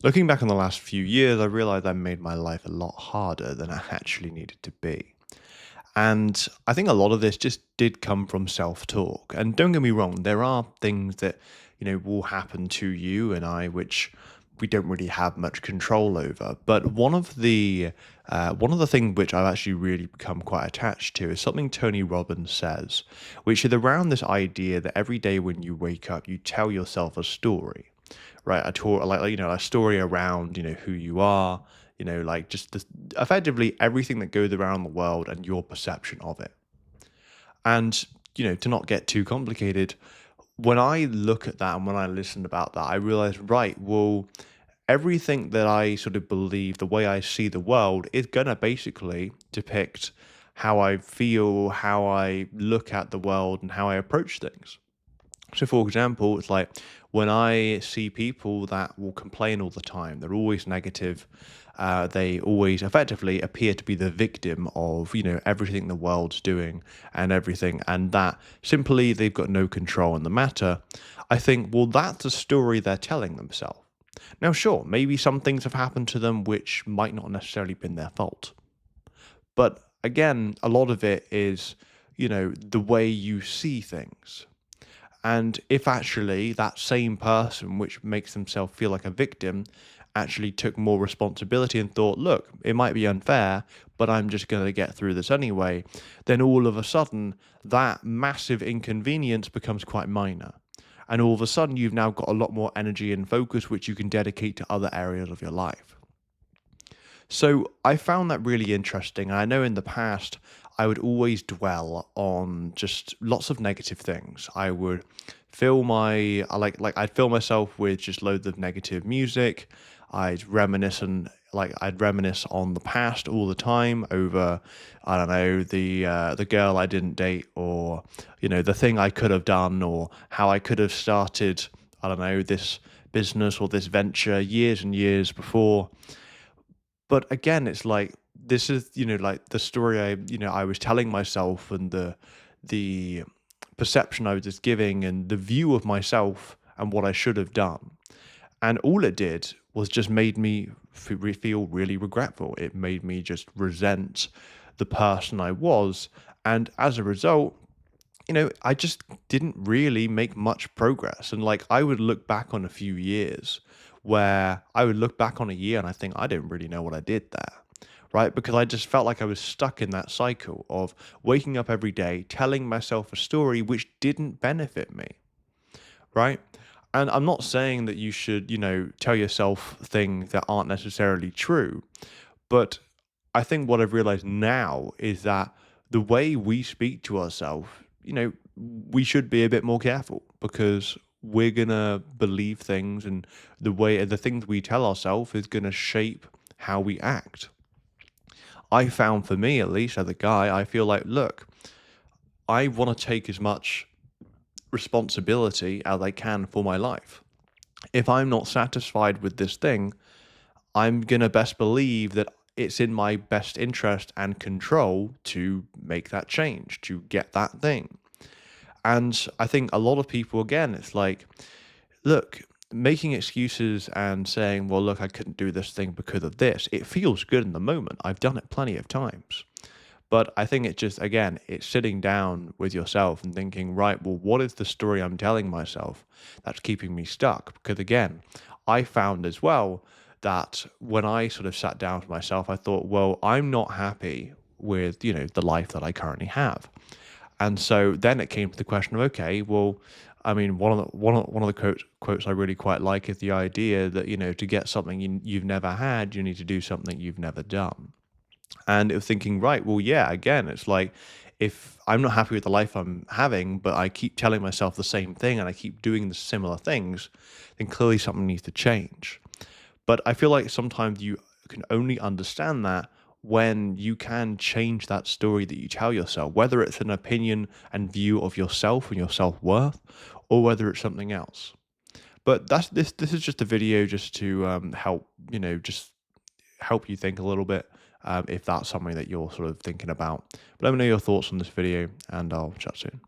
Looking back on the last few years, I realized I made my life a lot harder than it actually needed to be. And I think a lot of this just did come from self talk. And don't get me wrong, there are things that, will happen to you and I, which we don't really have much control over. But one of the things which I've actually really become quite attached to is something Tony Robbins says, which is around this idea that every day when you wake up, you tell yourself a story, right? A tour like a story around who you are, like just effectively everything that goes around the world and your perception of it. And to not get too complicated, when I look at that and when I listen about that, I realize, right, well, everything that I sort of believe, the way I see the world, is gonna basically depict how I feel, how I look at the world, and how I approach things. So, for example, it's like when I see people that will complain all the time, they're always negative. They always effectively appear to be the victim of, everything the world's doing and everything, and that simply they've got no control in the matter. I think, well, that's a story they're telling themselves. Now, sure, maybe some things have happened to them which might not necessarily been their fault. But again, a lot of it is, the way you see things. And if actually that same person, which makes themselves feel like a victim, actually took more responsibility and thought, look, it might be unfair, but I'm just going to get through this anyway, then all of a sudden that massive inconvenience becomes quite minor. And all of a sudden you've now got a lot more energy and focus, which you can dedicate to other areas of your life. So I found that really interesting. And I know in the past, I would always dwell on just lots of negative things. I would I'd fill myself with just loads of negative music. I'd reminisce on the past all the time over, I don't know, the girl I didn't date, or the thing I could have done, or how I could have started, I don't know, this business or this venture years and years before. But again, it's like this is, like the story I was telling myself, and the perception I was just giving, and the view of myself and what I should have done. And all it did was just made me feel really regretful. It made me just resent the person I was. And as a result, I just didn't really make much progress. And like I would look back on a few years where I would look back on a year and I think I didn't really know what I did there. Right. Because I just felt like I was stuck in that cycle of waking up every day, telling myself a story which didn't benefit me. Right. And I'm not saying that you should, tell yourself things that aren't necessarily true. But I think what I've realized now is that the way we speak to ourselves, we should be a bit more careful, because we're going to believe things, and the things we tell ourselves is going to shape how we act. I found, for me at least, as a guy, I feel like, look, I want to take as much responsibility as I can for my life. If I'm not satisfied with this thing, I'm going to best believe that it's in my best interest and control to make that change, to get that thing. And I think a lot of people, again, it's like, look, making excuses and saying, well, look, I couldn't do this thing because of this, it feels good in the moment. I've done it plenty of times. But I think it just, again, it's sitting down with yourself and thinking, right, well, what is the story I'm telling myself that's keeping me stuck? Because again, I found as well that when I sort of sat down with myself, I thought, well, I'm not happy with, the life that I currently have. And so then it came to the question of, okay, well, I mean, one of the quotes I really quite like is the idea that, to get something you've never had, you need to do something you've never done. And it was thinking, right, well, yeah, again, it's like, if I'm not happy with the life I'm having, but I keep telling myself the same thing and I keep doing the similar things, then clearly something needs to change. But I feel like sometimes you can only understand that when you can change that story that you tell yourself, whether it's an opinion and view of yourself and your self-worth, or whether it's something else. But this is just a video just to help, just help you think a little bit, if that's something that you're sort of thinking about. But let me know your thoughts on this video, and I'll chat soon.